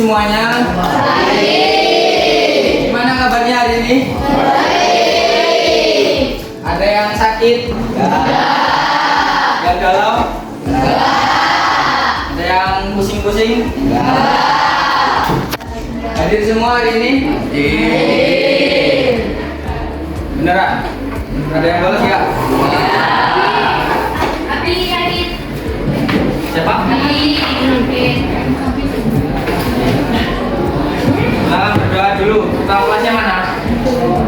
semuanya? Baik. Gimana kabarnya hari ini? Baik. Ada yang sakit? Enggak. Yang galau? Enggak. Ada yang pusing-pusing? Enggak. Hadir semua hari ini? Hadir. Beneran? Ada yang bolos enggak? Abi sakit. Siapa? Nah, berdoa dulu. Tahu kelasnya mana?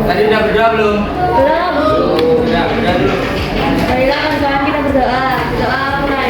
Tadi udah berdoa belum? Belum. Udah, berdoa dulu. Marilah kawan-kawan kita berdoa. Doa mulai.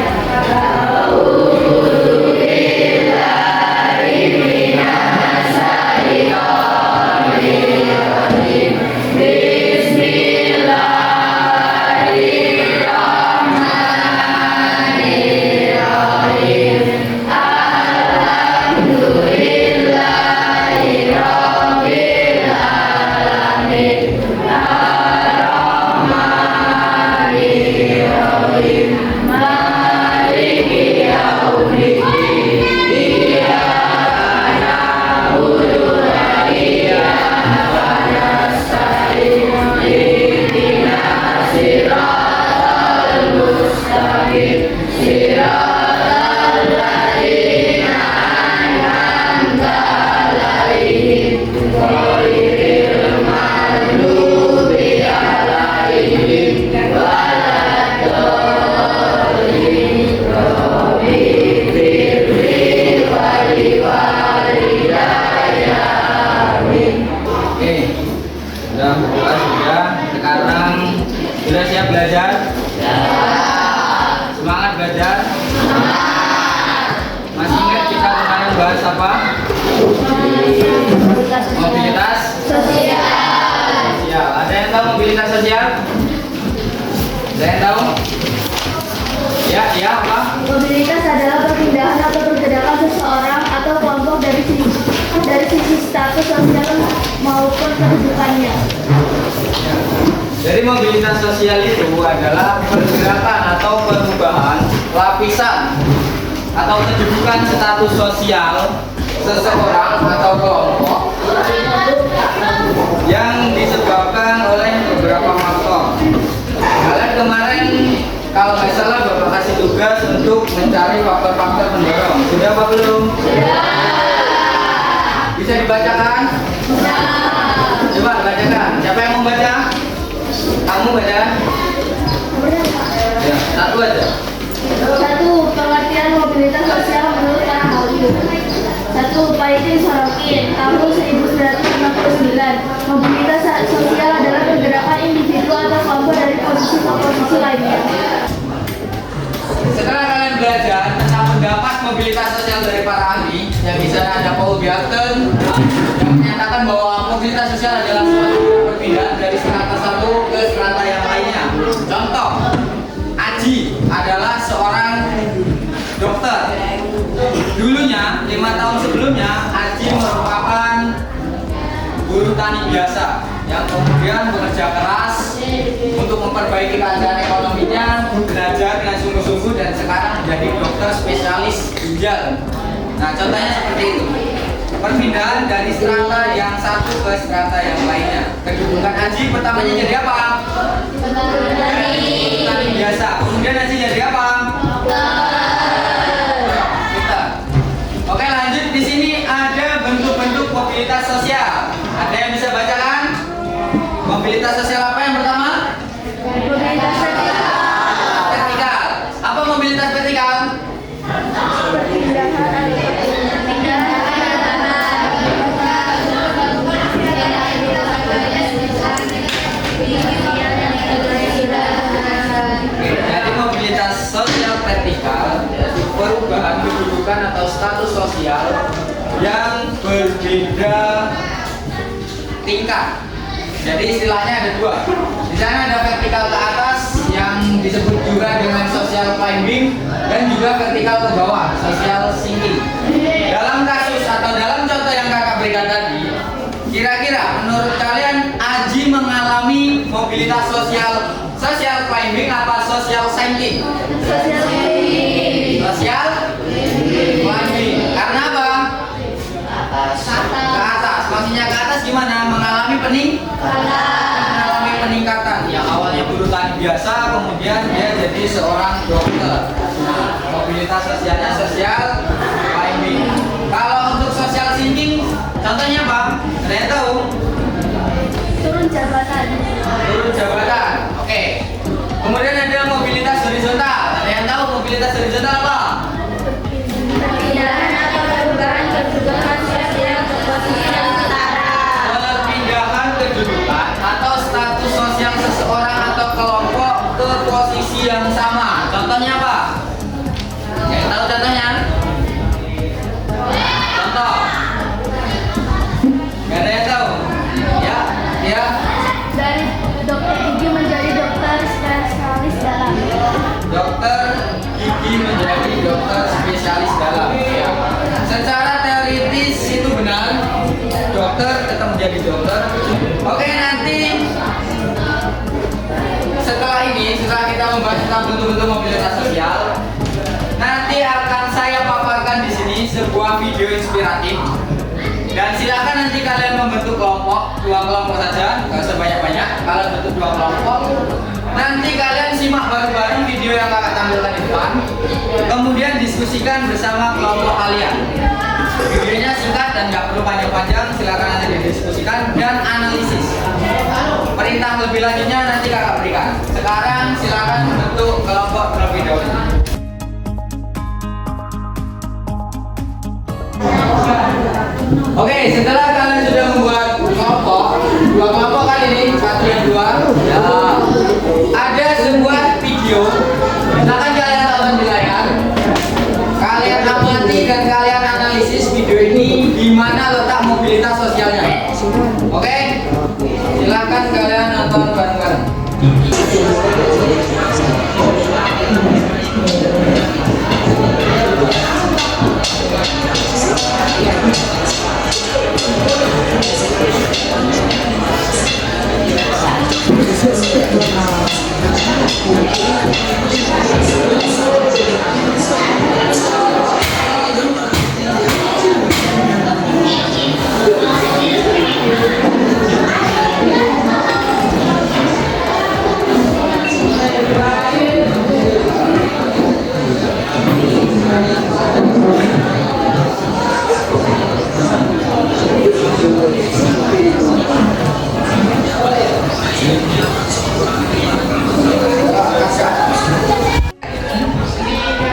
Udah berdoa sudah. Sekarang sudah siap belajar? Ya. Semangat belajar? Semangat. Masih ingat kita kemarin bahas apa? Mobilitas sosial. Ada yang tahu mobilitas sosial? Ada yang tahu? Ya, apa? Mobilitas adalah perpindahan atau pergerakan seseorang atau kelompok dari sisi status sosial maupun kedudukannya. Jadi mobilitas sosial itu adalah pergerakan atau perubahan lapisan atau kedudukan status sosial seseorang atau kelompok yang disebabkan oleh beberapa faktor. Kalian kemarin kalau nggak salah Bapak kasih tugas untuk mencari faktor-faktor pendorong. Sudah apa belum? Sudah. Bisa dibacakan? Bisa. Coba bacakan. Siapa yang mau baca? Kamu baca? Ya, satu aja. 1. Pengertian mobilitas sosial menurut para ahli. 1. Paitin Sorokin, tahun 1959. Mobilitas sosial adalah pergerakan individu atau kelompok dari posisi ke posisi lainnya. Setelah kalian belajar tentang pendapat mobilitas sosial dari para ahli, yang bisa ada Paul Bjarten yang menyatakan bahwa mobilitas sosial adalah suatu perpindahan dari strata satu ke strata yang lainnya. Contoh, Aji adalah seorang dokter. Dulunya, 5 tahun sebelumnya, Aji merupakan buruh tani biasa yang kemudian bekerja keras untuk memperbaiki keadaan ekonominya, belajar dengan sungguh-sungguh dan sekarang menjadi dokter spesialis ginjal. Nah, contohnya seperti itu. Perpindahan dari strata yang satu ke strata yang lainnya. Kedudukan Aji pertamanya jadi apa? Petani biasa. Kemudian Aji jadi apa? Dokter. Oke, lanjut. Di sini ada bentuk-bentuk mobilitas sosial. Ada yang bisa bacakan? Mobilitas sosial apa yang pertama? Mobilitas Vertikal. Apa mobilitas vertikal? Jadi mobilitas sosial vertikal yaitu perubahan kedudukan atau status sosial yang berbeda tingkat. Jadi istilahnya ada dua. Di sana ada vertikal ke atas yang disebut juga dengan social climbing dan juga vertikal ke bawah, social sinking. Dalam kasus atau dalam contoh yang kakak berikan tadi, kira-kira menurut kalian Aji mengalami mobilitas social climbing apa social sinking? Social Social climbing. Karena apa? Fluktuasinya ke atas gimana? Mengalami peningkatan. Yang awalnya buruh tani biasa, kemudian dia jadi seorang dokter. Nah, mobilitas sosialnya sosial climbing. Kalau untuk social sinking, contohnya apa? Ada yang tahu? Turun jabatan. Turun jabatan. Oke. Kemudian ada mobilitas horizontal. Ada yang tahu mobilitas horizontal apa? Perpindahan atau perubahan kedudukan sosial ke posisi yang setara. Perpindahan kedudukan atau status sosial seseorang atau kelompok ke posisi yang sama. Contohnya apa? Yang tahu contohnya? Contoh. Gak ada yang tahu? Ya, ya. Dari dokter gigi menjadi dokter spesialis dalam. Dokter gigi menjadi dokter spesialis dalam. Ya. Secara teoritis itu benar. Dokter tetap menjadi dokter. Oke, nanti setelah kita membahas tentang bentuk-bentuk mobilitas sosial, nanti akan saya paparkan di sini sebuah video inspiratif. Dan silakan nanti kalian membentuk kelompok, 2 kelompok saja, nggak usah banyak-banyak. Kalian bentuk 2 kelompok. Nanti kalian simak bareng-bareng video yang kakak tampilkan di depan. Kemudian diskusikan bersama kelompok kalian. Videonya singkat dan nggak perlu panjang-panjang. Silakan nanti didiskusikan dan analisis. Perintah lebih lanjutnya nanti kakak berikan. Sekarang silakan bentuk kelompok terlebih dahulu. Oke, setelah kalian sudah membuat kelompok, 2 kelompok kan ini, 1 dan 2. Ya. Ada sebuah video. Silakan kalian tonton di layar. Kalian amati dan kalian analisis video ini di mana letak mobilitas sosialnya. Oke? Silakan kalian nonton bareng-bareng.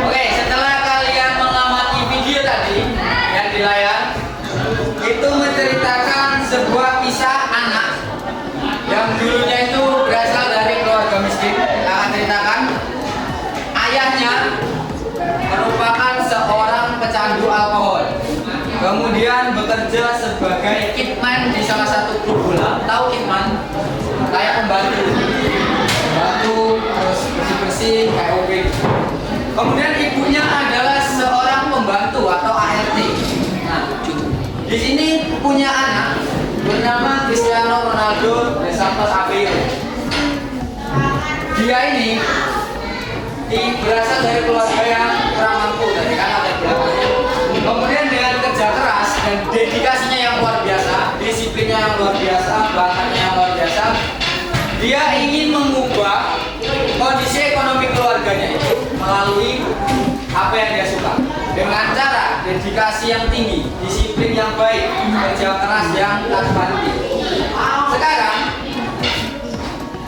Oke, setelah kalian mengamati video tadi yang di layar, itu menceritakan sebuah kisah anak yang dulunya itu berasal dari keluarga miskin. Akan ceritakan ayahnya merupakan seorang pecandu alkohol, kemudian bekerja sebagai kitman di salah satu klub bola. Tahu kitman? Kayak pembantu, terus bersih-bersih kayak OB. Kemudian ibunya adalah seorang pembantu atau ART. Nah, di sini punya anak bernama Cristiano Ronaldo dos Santos Aveiro. Dia ini berasal dari keluarga yang kurang mampu, dari kan ada belakangnya. Kemudian dengan kerja keras dan dedikasinya yang luar biasa, disiplinnya yang luar biasa, bakatnya yang luar biasa, dia ingin mengubah kondisi ekonomi keluarganya itu melalui apa yang dia suka, dengan cara dedikasi yang tinggi, disiplin yang baik, kerja keras yang tak berhenti. Sekarang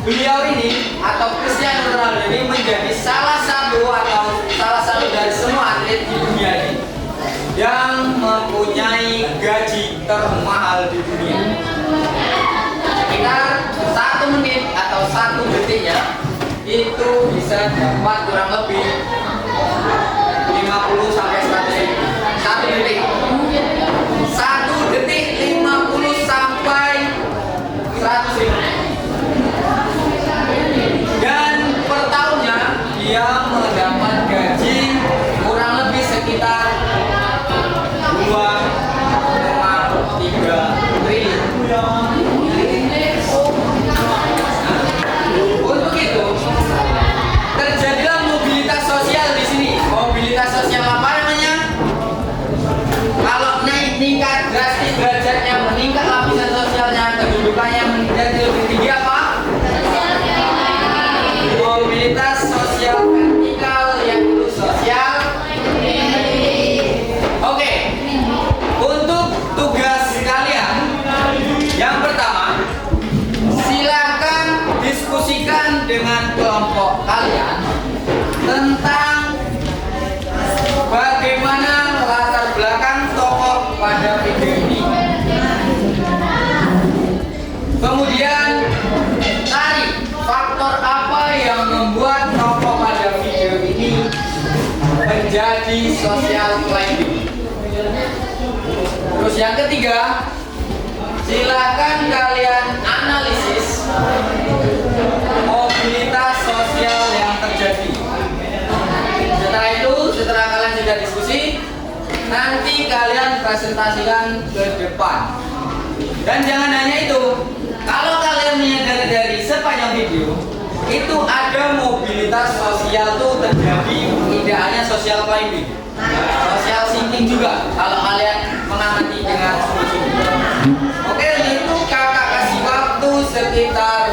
beliau ini atau Cristiano Ronaldo ini menjadi salah satu dari semua atlet di dunia ini yang mempunyai gaji termahal di dunia. Sekitar 1 menit atau 1 detiknya itu bisa dapat kurang lebih 50 sampai 100 ribu. 1 detik. 1 detik 50 sampai 100 ribu. Dan per tahunnya dia mendapat gaji kurang lebih sekitar 2,3 triliun. Untuk itu terjadilah mobilitas sosial di sini. Mobilitas sosial apa namanya? Kalau naik tingkat drastis derajatnya meningkat kelompok kalian tentang bagaimana latar belakang tokoh pada video ini. Kemudian cari faktor apa yang membuat tokoh pada video ini menjadi social climbing. Terus yang ketiga, silakan kalian analisis mobilitas sosial yang terjadi. Setelah itu, setelah kalian sudah diskusi, nanti kalian presentasikan ke depan. Dan jangan hanya itu, kalau kalian menyadari dari sepanjang video itu ada mobilitas sosial tuh terjadi, tidak hanya social climbing, social sinking juga kalau kalian mengamati dengan sungguh-sungguh. Oke, itu kakak kasih waktu sekitar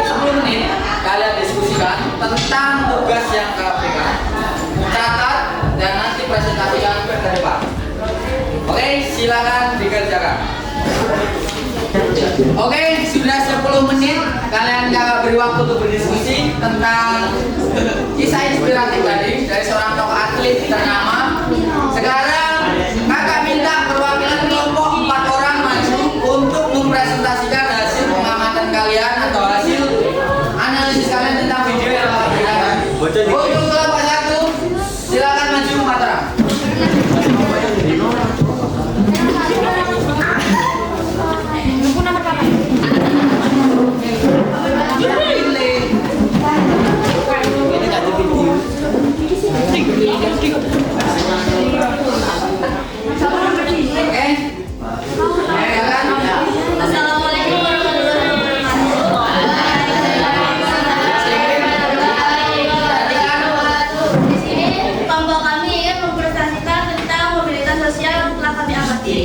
10 menit kalian diskusikan tentang tugas yang kakak berikan, catat dan nanti presentasikan ke depan. Oke, silakan dikerjakan. Oke, sudah 10 menit kalian kakak beri waktu untuk berdiskusi tentang kisah inspiratif tadi dari seorang tokoh atlet ternama. Sekarang kakak minta perwakilan kelompok 4 orang maju untuk mempresentasikan hasil pengamatan kalian atau hasil analisis kalian tentang video yang kakak berikan. Untuk kelompok 1, silakan maju 4 orang. Assalamualaikum warahmatullahi wabarakatuh. Di sini kelompok kami ingin mempresentasikan tentang mobilitas sosial yang telah kami amati.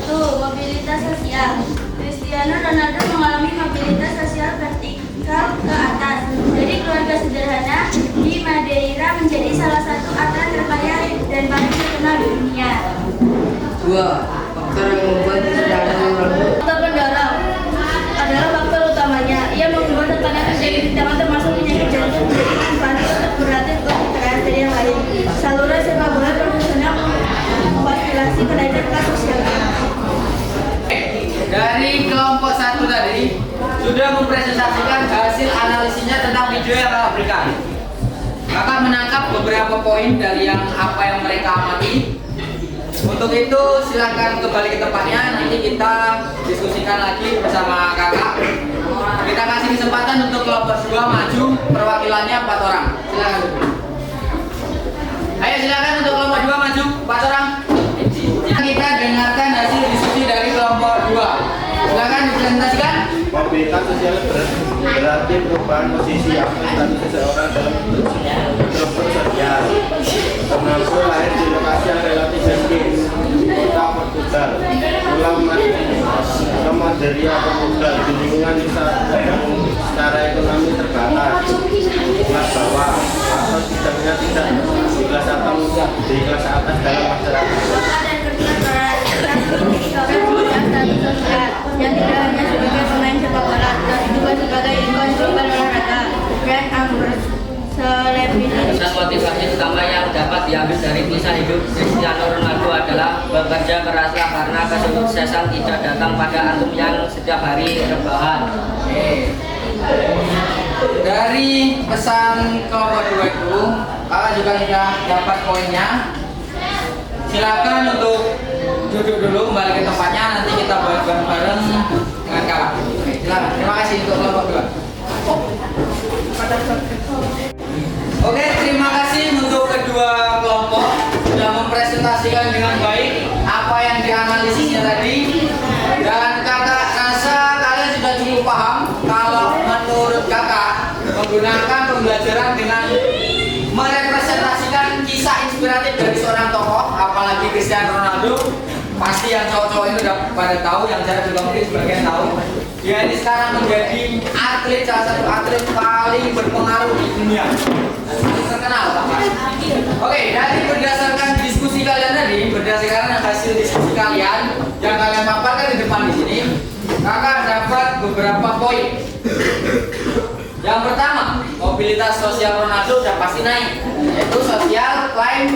1. Mobilitas sosial. Cristiano Ronaldo mengalami mobilitas sosial vertikal ke atas. Dari keluarga sederhana di Madeira menjadi salah satu atlet terkaya dan paling terkenal di dunia. 2. Faktor yang membuat Cristiano Ronaldo. Faktor pendorong adalah faktor utamanya. Ia mengubah tekanan terjadi di tangan termasuk penyakit jantung menjadi infantil untuk berlatih lebih keras dari yang lain. Saluran sepak bola profesional memfasilitasi kenaikan kelas sosial. Dari kelompok 1 tadi sudah mempresentasikan hasil analisisnya tentang video yang kakak berikan. Kakak menangkap beberapa poin dari apa yang mereka amati. Untuk itu silakan kembali ke tempatnya, nanti kita diskusikan lagi bersama kakak. Kita kasih kesempatan untuk kelompok 2 maju, perwakilannya 4 orang. Silakan. Ayo silakan untuk kelompok 2 maju, 4 orang. Kita dengarkan hasil diskusi dari kelompok 2. Silakan dipresentasikan. Mobilitas sosial berarti perubahan posisi aktivitas seseorang dalam struktur sosial. Ronaldo lahir di lokasi yang relatif sempit, kota Portugal, Pulau Madeira, Portugal, di lingkungan yang secara ekonomi terbatas, kelas bawah atau tidaknya tidak di kelas atas dalam masyarakat. Yang tidak hanya sebagai pemain sepak bola, tetapi juga sebagai ikon global olahraga, brand ambassador, selebritas. Pesan motivasi utama yang dapat diambil dari kisah hidup Cristiano Ronaldo adalah bekerja keraslah karena kesuksesan tidak datang pada antum yang setiap hari rebahan. Dari pesan kelompok 2 itu, kakak juga sudah dapat poinnya. Silakan untuk duduk dulu, kembali ke tempatnya, nanti kita bahas bareng-bareng dengan kakak. Oke, silakan. Terima kasih untuk kelompok 2. Oke, terima kasih untuk kedua kelompok sudah mempresentasikan dengan baik apa yang dianalisisnya tadi. Dan kakak rasa kalian sudah cukup paham kalau menurut kakak menggunakan pembelajaran dengan merepresentasikan kisah inspiratif dari seorang tokoh, apalagi Cristiano Ronaldo. Pasti yang cowok-cowok itu udah pada tahu, yang saya juga mungkin sebagian tahu. Dia ini sekarang menjadi atlet, salah satu atlet paling berpengaruh di dunia, paling terkenal. Oke, dari berdasarkan diskusi kalian tadi, berdasarkan hasil diskusi kalian yang kalian paparkan di depan di sini, kakak dapat beberapa poin. Yang pertama, mobilitas sosial Ronaldo udah pasti naik, yaitu social climb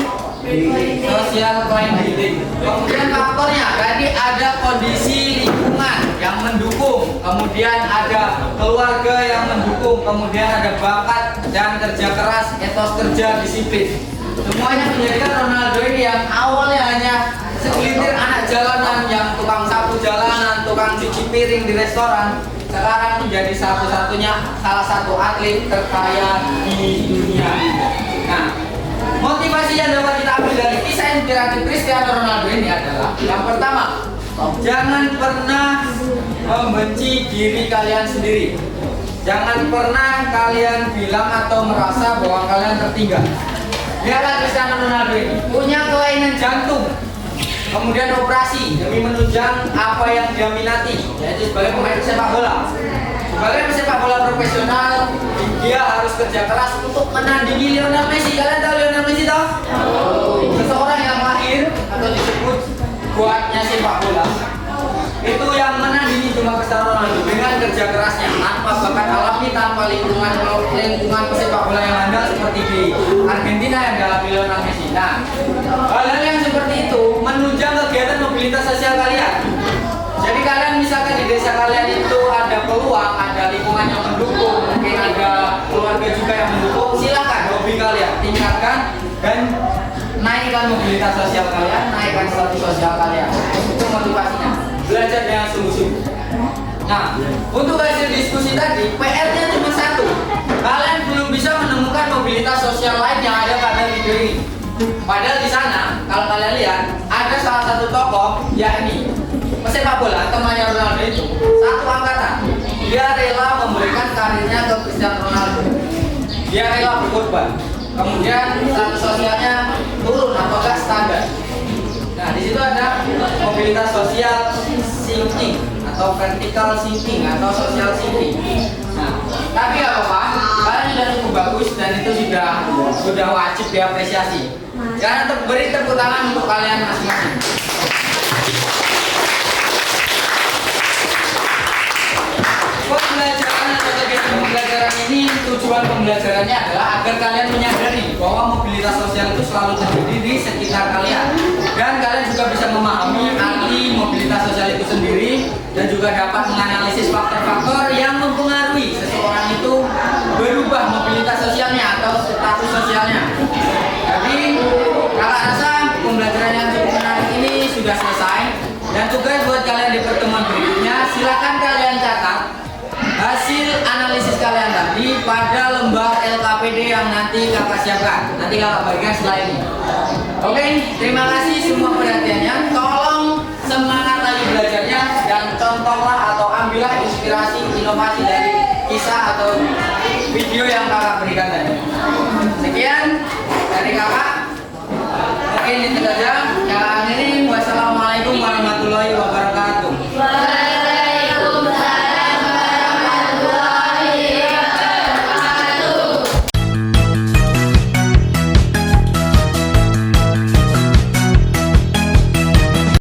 building. Kemudian faktornya tadi ada kondisi lingkungan yang mendukung, kemudian ada keluarga yang mendukung, kemudian ada bakat dan kerja keras, etos kerja, disiplin. Semuanya menjadikan Ronaldo ini yang awalnya hanya segelintir anak jalanan yang tukang sapu jalanan, tukang cuci piring di restoran, sekarang menjadi salah satu atlet terkaya di dunia. Nah, motivasi yang dapat kita ambil dari kisah inspiratif Cristiano Ronaldo ini adalah yang pertama, jangan pernah membenci diri kalian sendiri. Jangan pernah kalian bilang atau merasa bahwa kalian tertinggal. Lihatlah Cristiano Ronaldo ini punya kelainan jantung, kemudian operasi demi menunjang apa yang dia minati, yaitu sebagai pemain sepak bola. Sebagai pesepak bola profesional, dia harus kerja keras untuk menandingi Lionel Messi. Kalian tahu Lionel Messi toh? Seseorang yang lahir atau disebut buatnya sepak bola. Itu yang menandingi cuma Cristiano Ronaldo dengan kerja kerasnya, tanpa bakat alami, tanpa lingkungan pesepak bola yang handal seperti di Argentina yang dalam Lionel Messi. Nah, hal-hal yang seperti itu menunjang kegiatan mobilitas sosial kalian. Jadi kalian misalkan di desa kalian itu ada peluang, ada lingkungan yang mendukung, mungkin ada keluarga juga yang mendukung, silakan hobi kalian tingkatkan dan naikkan mobilitas sosial kalian, naikkan status sosial kalian. Itu motivasinya. Belajar dengan sungguh-sungguh. Nah, untuk hasil diskusi tadi, PR-nya cuma satu. Kalian belum bisa menemukan mobilitas sosial lain yang ada pada video ini. Padahal di sana, kalau kalian lihat, ada salah satu tokoh, yakni pesepak bola, temannya Ronaldo itu, satu angkatan. Dia rela memberikan karirnya ke Cristiano Ronaldo. Dia rela berkorban. Kemudian status sosialnya turun atau enggak standar. Nah, di situ ada mobilitas sosial sinking atau vertical sinking atau social sinking. Nah, tapi nggak apa-apa, kalian sudah cukup bagus dan itu sudah wajib diapresiasi. Jangan beri tepuk tangan untuk kalian masing-masing. Pembelajaran atau kegiatan pembelajaran ini, tujuan pembelajarannya adalah agar kalian menyadari bahwa mobilitas sosial itu selalu terjadi di sekitar kalian, dan kalian juga bisa memahami arti mobilitas sosial itu sendiri dan juga dapat menganalisis faktor-faktor yang mempengaruhi seseorang itu berubah mobilitas sosialnya atau status sosialnya. Jadi kakak rasa pembelajaran yang cukup menarik ini sudah selesai, dan tugas buat kalian di pertemuan berikutnya, silakan kalian catat hasil analisis kalian tadi pada lembar LKPD yang nanti kakak siapkan. Nanti kakak bagikan setelah ini. Oke, terima kasih semua perhatiannya. Tolong semangat lagi belajarnya dan contohlah atau ambillah inspirasi inovasi dari kisah atau video yang kakak berikan tadi. Sekian dari kakak. Mungkin itu saja.